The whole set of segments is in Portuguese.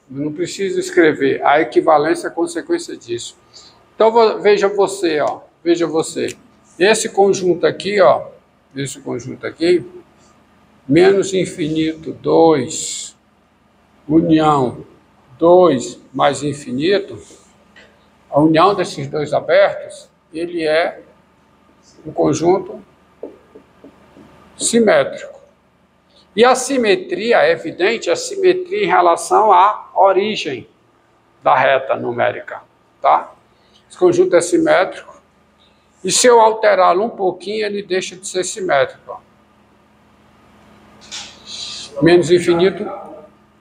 Não preciso escrever. A equivalência é consequência disso. Então, veja você, ó. Veja você. Esse conjunto aqui, ó. Esse conjunto aqui, menos infinito 2, união 2 mais infinito, a união desses dois abertos, ele é um conjunto simétrico. E a simetria é evidente, a simetria em relação à origem da reta numérica, tá? Esse conjunto é simétrico. E se eu alterá-lo um pouquinho, ele deixa de ser simétrico. Ó. Menos infinito,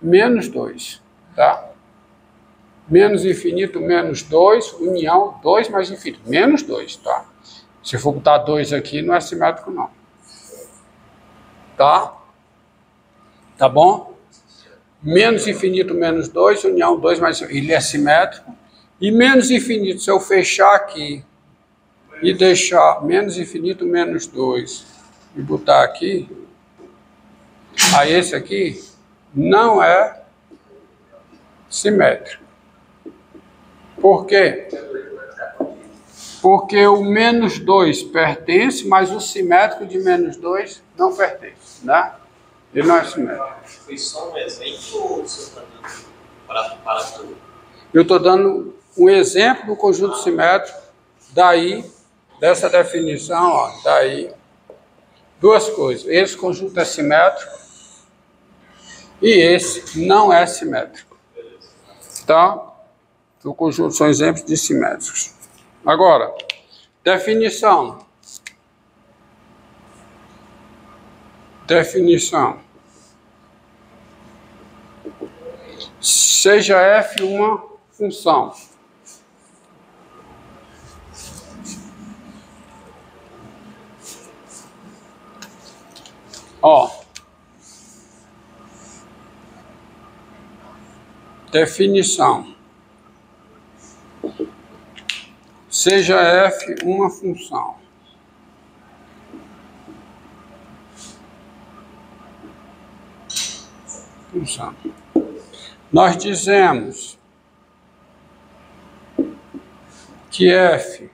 menos 2, tá? Menos infinito, menos 2, união 2 mais infinito, menos 2, tá? Se for botar 2 aqui, não é simétrico, não. Tá? Tá bom? Menos infinito, menos 2, união 2 mais infinito, ele é simétrico. E menos infinito, se eu fechar aqui e deixar menos infinito, menos 2, e botar aqui, aí esse aqui não é simétrico. Por quê? Porque o menos 2 pertence, mas o simétrico de menos 2 não pertence, né? Ele não é simétrico. Foi só um exemplo ou você está dando para tudo? Eu estou dando um exemplo do conjunto simétrico, daí, dessa definição, ó, daí, duas coisas. Esse conjunto é simétrico e esse não é simétrico. Tá? O conjunto são exemplos de simétricos. Agora, definição. Definição. Seja f uma função. Ó. Definição. Seja f uma função. Função. Nós dizemos que f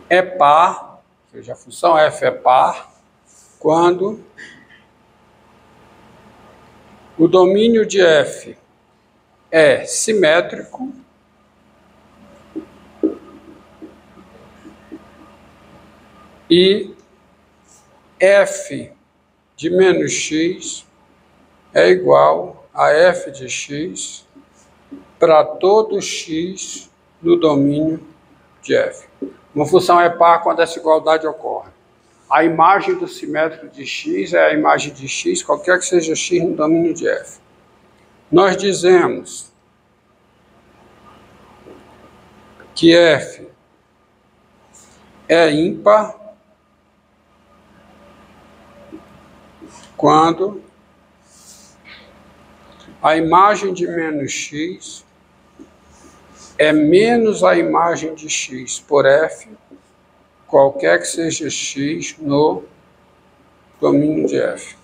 é par, ou seja, a função f é par, quando o domínio de f é simétrico e f de menos x é igual a f de x para todo x no domínio de f. Uma função é par quando essa igualdade ocorre. A imagem do simétrico de x é a imagem de x, qualquer que seja x no domínio de f. Nós dizemos que f é ímpar quando a imagem de menos x é menos a imagem de x por f, qualquer que seja x no domínio de f.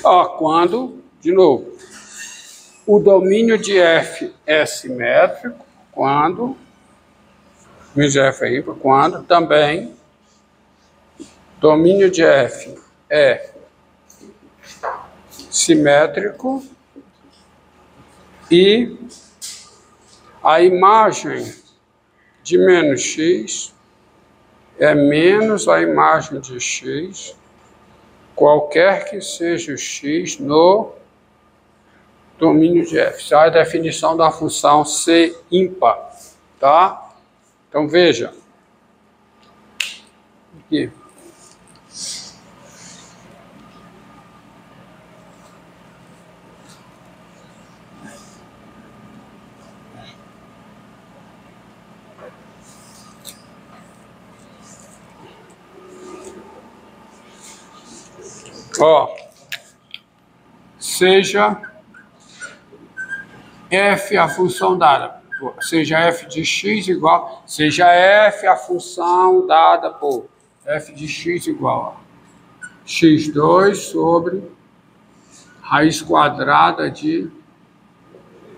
Ó, quando, de novo, o domínio de f é simétrico, quando, o domínio de f é ímpar, quando também domínio de f é simétrico e a imagem de menos x é menos a imagem de x, qualquer que seja o x no domínio de f. Essa é a definição da função ser ímpar, tá? Então veja aqui. Ó, seja f a função dada, seja f de x igual, seja f a função dada por f de x igual a x2 sobre raiz quadrada de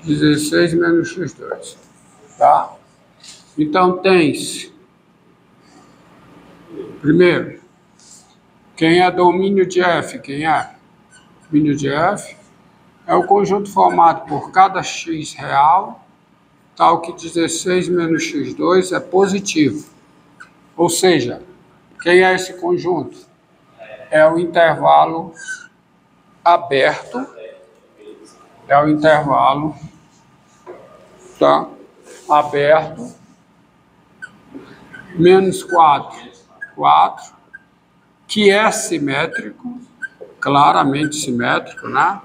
16 menos x2. Tá? Então, tem-se, primeiro, quem é domínio de F? Quem é? Domínio de F é o conjunto formado por cada x real, tal que 16 menos x2 é positivo. Ou seja, quem é esse conjunto? É o intervalo aberto, é o intervalo, tá? Aberto, menos 4, que é simétrico, claramente simétrico, né?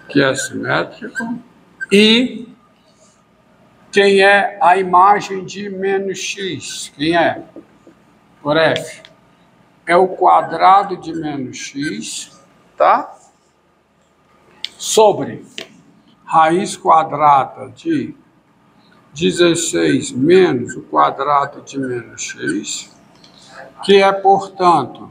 Que é simétrico. E quem é a imagem de menos x? Quem é? Por F. É o quadrado de menos x, tá? Sobre raiz quadrada de 16 menos o quadrado de menos x, que é, portanto,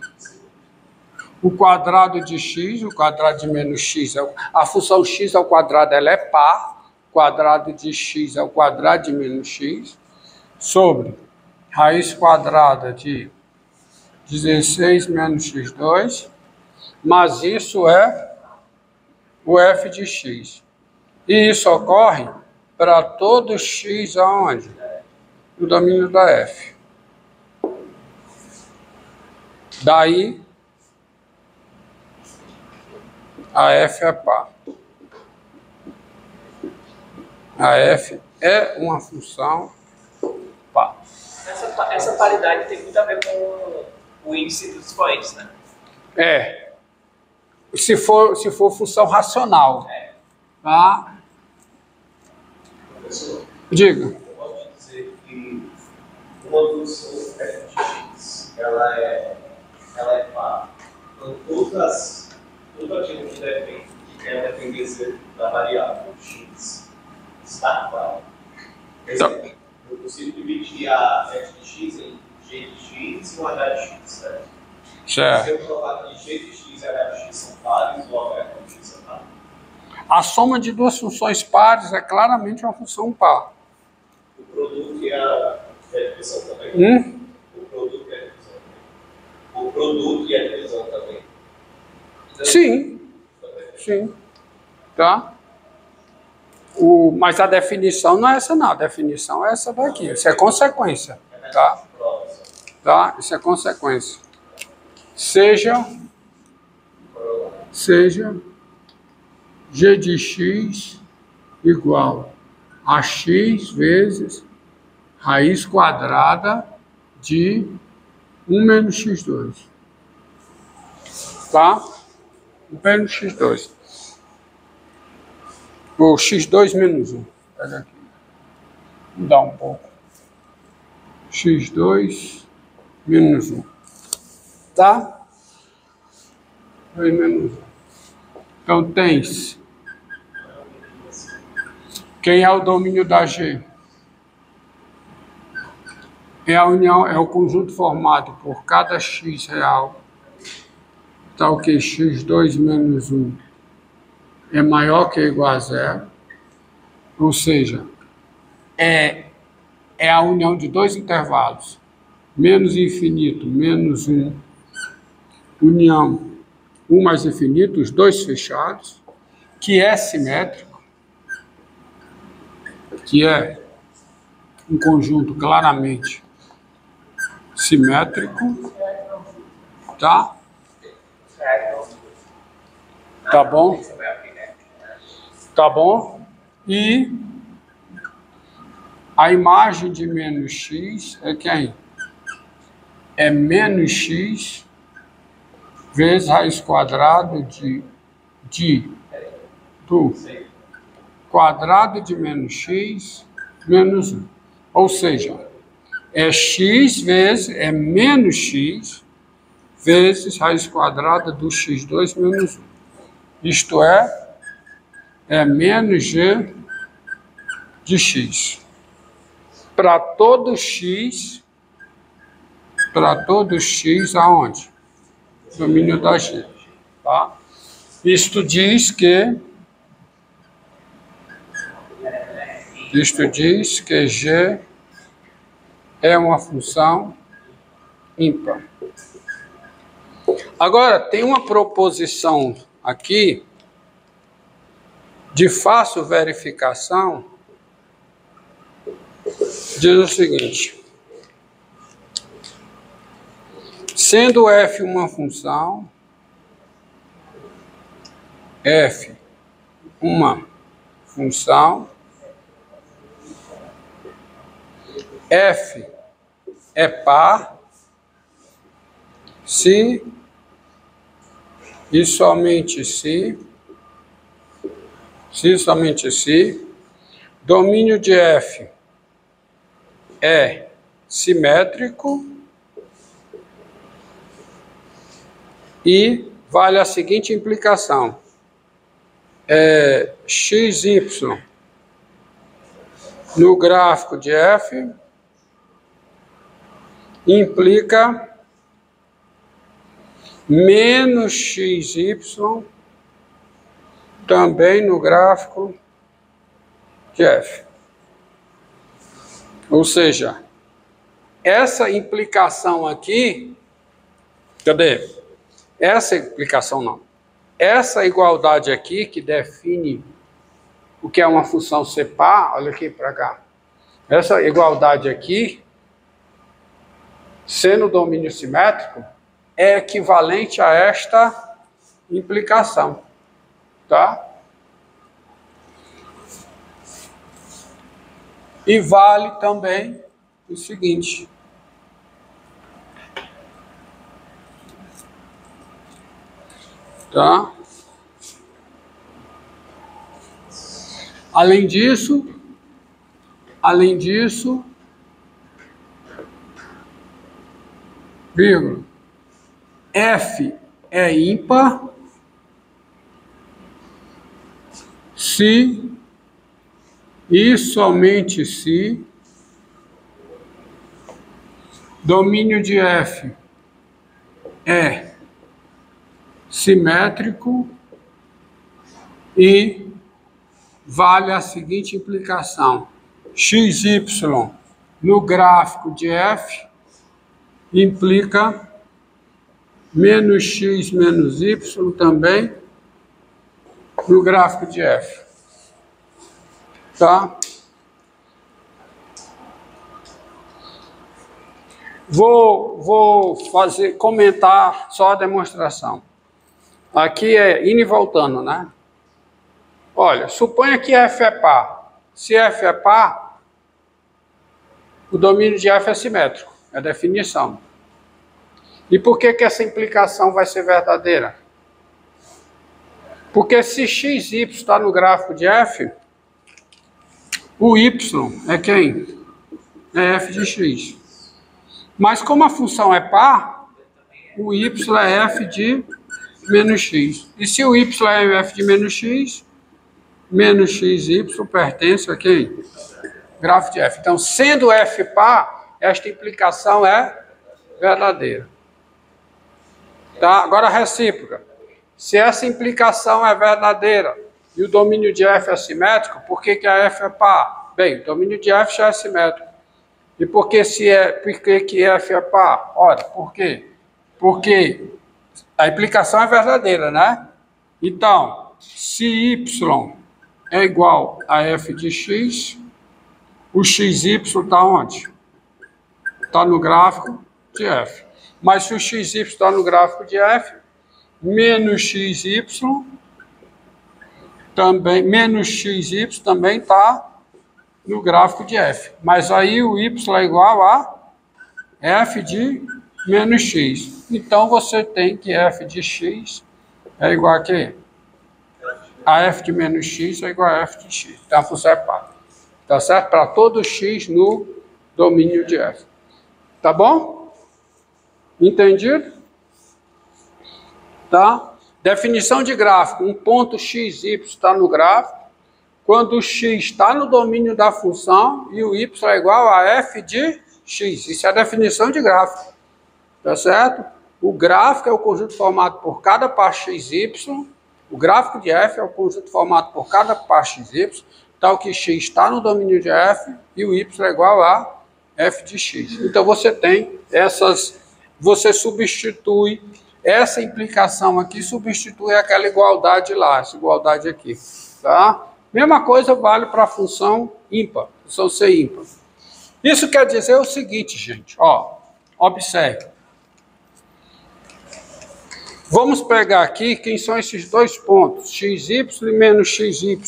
o quadrado de x, o quadrado de menos x, a função x ao quadrado ela é par, o quadrado de x é o quadrado de menos x, sobre raiz quadrada de 16 menos x2, mas isso é o f de x. E isso ocorre para todo x aonde? No domínio da f. Daí, a f é par. A f é uma função par. Essa paridade tem muito a ver com o índice dos expoentes, né? É. Se for função racional. Tá? Professor, Diga. eu posso dizer que uma função f de x, ela é par. Então, tudo aquilo que depende, que é a dependência da variável x, está par. Então, Eu consigo dividir a f de x em g de x e um h de x, certo? certo. Se eu provar que g de x e h de x são pares, o h de x é par. A soma de duas funções pares é claramente uma função par. O produto e a divisão também. O produto e a divisão também. O produto e a divisão também. Sim. Sim. Tá? Mas a definição não é essa, não. A definição é essa daqui. Isso é consequência. Tá? Tá? Isso é consequência. Seja g de x igual a x vezes raiz quadrada de 1 menos x2. Tá? 1 menos x2. Ou x2 menos 1. Pega aqui. Vou dar um pouco. x2 menos 1. Tá? 2 menos 1. Então, tem-se. Quem é o domínio da G? É a união, é o conjunto formado por cada x real, tal que x2 menos 1 é maior que ou igual a zero, ou seja, é a união de dois intervalos, menos infinito, menos 1, união 1 mais infinito, os dois fechados, que é simétrico, que é um conjunto claramente simétrico, tá? Tá bom? Tá bom? E a imagem de menos x é quem? É menos x vezes raiz quadrada do quadrado de menos x menos 1. Ou seja, é x vezes, é menos x vezes raiz quadrada do x2 menos 1. Isto é menos g de x. Para todo x aonde? Domínio da G. Tá? Isto diz que G é uma função ímpar. Agora, tem uma proposição aqui de fácil verificação, diz o seguinte: sendo f uma função, f é par se e somente se domínio de f é simétrico e vale a seguinte implicação: xy no gráfico de f implica menos xy também no gráfico de f. Ou seja, essa implicação aqui, cadê? Essa implicação não. Essa igualdade aqui, que define o que é uma função ser par, olha aqui para cá. Essa igualdade aqui, sendo domínio simétrico, é equivalente a esta implicação, tá? E vale também o seguinte: tá? Além disso, vírgula, f é ímpar se e somente se domínio de f é simétrico e vale a seguinte implicação: xy no gráfico de f implica menos x menos y também no gráfico de f. Tá? Vou comentar só a demonstração. Aqui é indo e voltando, né? Olha, suponha que f é par. Se f é par, o domínio de f é simétrico. É a definição. E por que essa implicação vai ser verdadeira? Porque se xy está no gráfico de f, o y é quem? É f de x. Mas como a função é par, o y é f de menos x. E se o y é f de menos xy pertence a quem? Gráfico de f. Então, sendo f par, esta implicação é verdadeira. Tá? Agora, a recíproca. Se essa implicação é verdadeira e o domínio de f é simétrico, por que a f é par? Bem, o domínio de f já é simétrico. E por que que f é par? Ora, por quê? Porque a implicação é verdadeira, né? Então, se y é igual a f de x, o xy está onde? Está no gráfico de f. Mas se o xy está no gráfico de f, menos xy também está no gráfico de f. Mas aí o y é igual a f de menos x. Então você tem que f de x é igual a quê? A f de menos x é igual a f de x. Então a função é par. Tá certo? Para todo x no domínio de f. Tá bom? Entendido? Tá? Definição de gráfico. Um ponto xy está no gráfico quando o x está no domínio da função e o y é igual a f de x. Isso é a definição de gráfico. Tá certo? O gráfico é o conjunto formado por cada par xy O gráfico de f é o conjunto formado por cada par xy, tal que x está no domínio de f e o y é igual a f de x. Então você tem essas, você substitui essa implicação aqui, substitui aquela igualdade lá, essa igualdade aqui, tá? Mesma coisa vale para a função ímpar, função c ímpar. Isso quer dizer o seguinte, gente, ó, observe. Vamos pegar aqui quem são esses dois pontos, xy e menos xy.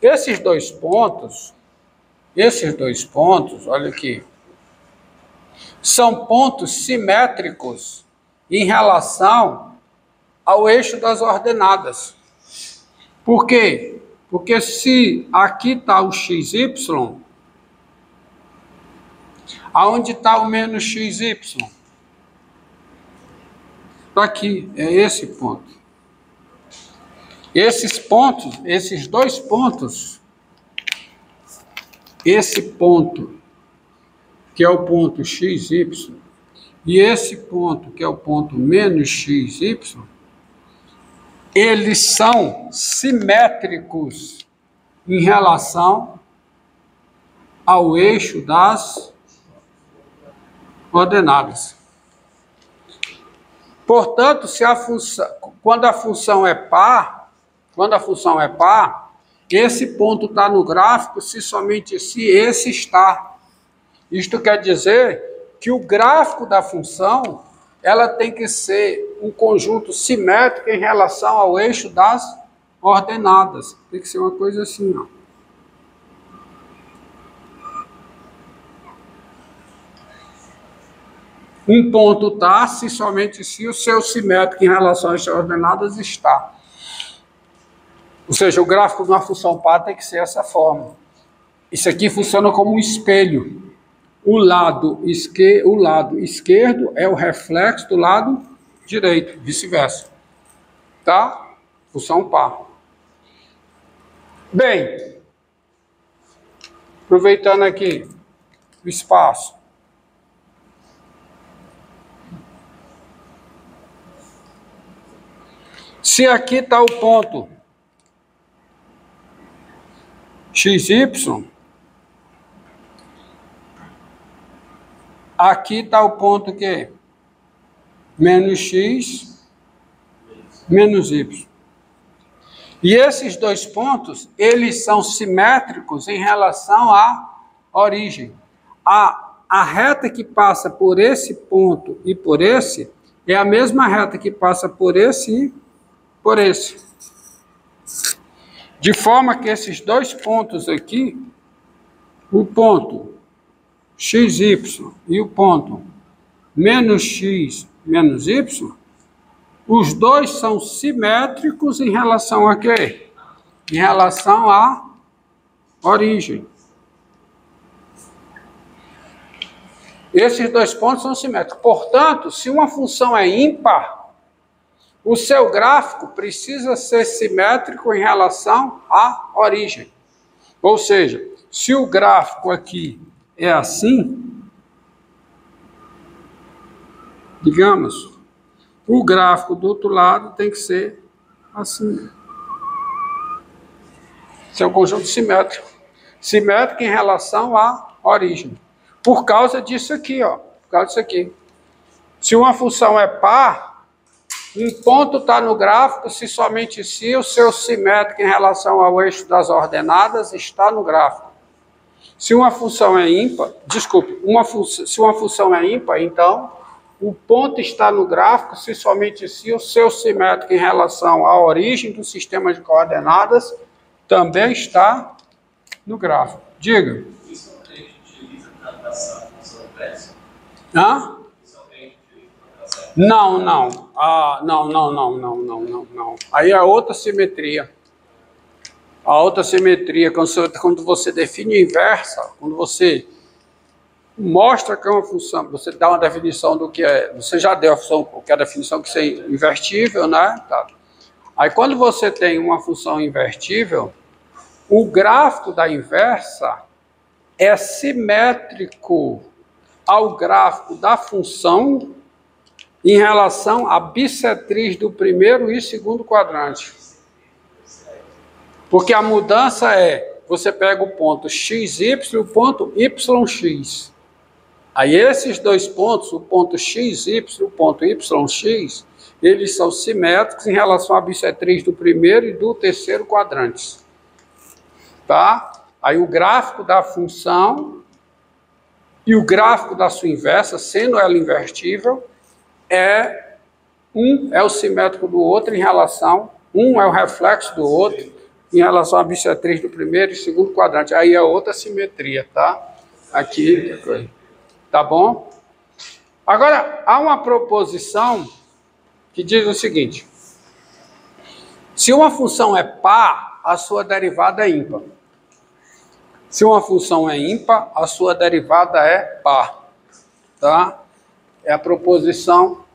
Esses dois pontos, olha aqui, são pontos simétricos em relação ao eixo das ordenadas. Por quê? Porque se aqui está o xy, aonde está o menos xy? Está aqui, é esse ponto. Esses pontos, esses dois pontos, esse ponto, que é o ponto xy, e esse ponto, que é o ponto menos xy, eles são simétricos em relação ao eixo das ordenadas. Portanto, se a função, quando a função é par, esse ponto está no gráfico se somente se esse está. Isto quer dizer que o gráfico da função, ela tem que ser um conjunto simétrico em relação ao eixo das ordenadas. Tem que ser uma coisa assim, ó. Um ponto está se somente se o seu simétrico em relação às ordenadas está. Ou seja, o gráfico de uma função par tem que ser essa forma. Isso aqui funciona como um espelho. O lado esquerdo é o reflexo do lado direito, vice-versa. Tá? Função par. Bem, aproveitando aqui o espaço. Se aqui está o ponto XY, aqui está o ponto que? Menos X, menos Y. E esses dois pontos, eles são simétricos em relação à origem. A reta que passa por esse ponto e por esse, é a mesma reta que passa por esse e por esse. De forma que esses dois pontos aqui, o ponto XY e o ponto menos X menos Y, os dois são simétricos em relação a quê? Em relação à origem. Esses dois pontos são simétricos. Portanto, se uma função é ímpar, o seu gráfico precisa ser simétrico em relação à origem. Ou seja, se o gráfico aqui é assim, digamos, o gráfico do outro lado tem que ser assim. Esse é um conjunto simétrico. Simétrico em relação à origem. Por causa disso aqui, ó. Por causa disso aqui. Se uma função é par, um ponto está no gráfico se somente se o seu simétrico em relação ao eixo das ordenadas está no gráfico. Se uma função é ímpar, se uma função é ímpar, então o ponto está no gráfico se somente se o seu simétrico em relação à origem do sistema de coordenadas também está no gráfico. Diga. Isso é o que a gente utiliza para traçar a função inversa? Hã? Não. Não. Aí é outra simetria. A outra simetria, quando você define inversa, quando você mostra que é uma função, você dá uma definição do que é, você já deu a função, que é a definição que é invertível, né? Tá. Aí quando você tem uma função invertível, o gráfico da inversa é simétrico ao gráfico da função em relação à bissetriz do primeiro e segundo quadrante. Porque a mudança é, você pega o ponto XY e o ponto YX. Aí esses dois pontos, o ponto XY e o ponto YX, eles são simétricos em relação à bissetriz do primeiro e do terceiro quadrantes. Tá? Aí o gráfico da função e o gráfico da sua inversa, sendo ela invertível, um é o simétrico do outro em relação, um é o reflexo do outro em relação à bissetriz do primeiro e segundo quadrante. Aí é outra simetria, tá? Aqui, tá bom? Agora, há uma proposição que diz o seguinte: se uma função é par, a sua derivada é ímpar. Se uma função é ímpar, a sua derivada é par. Tá? É a proposição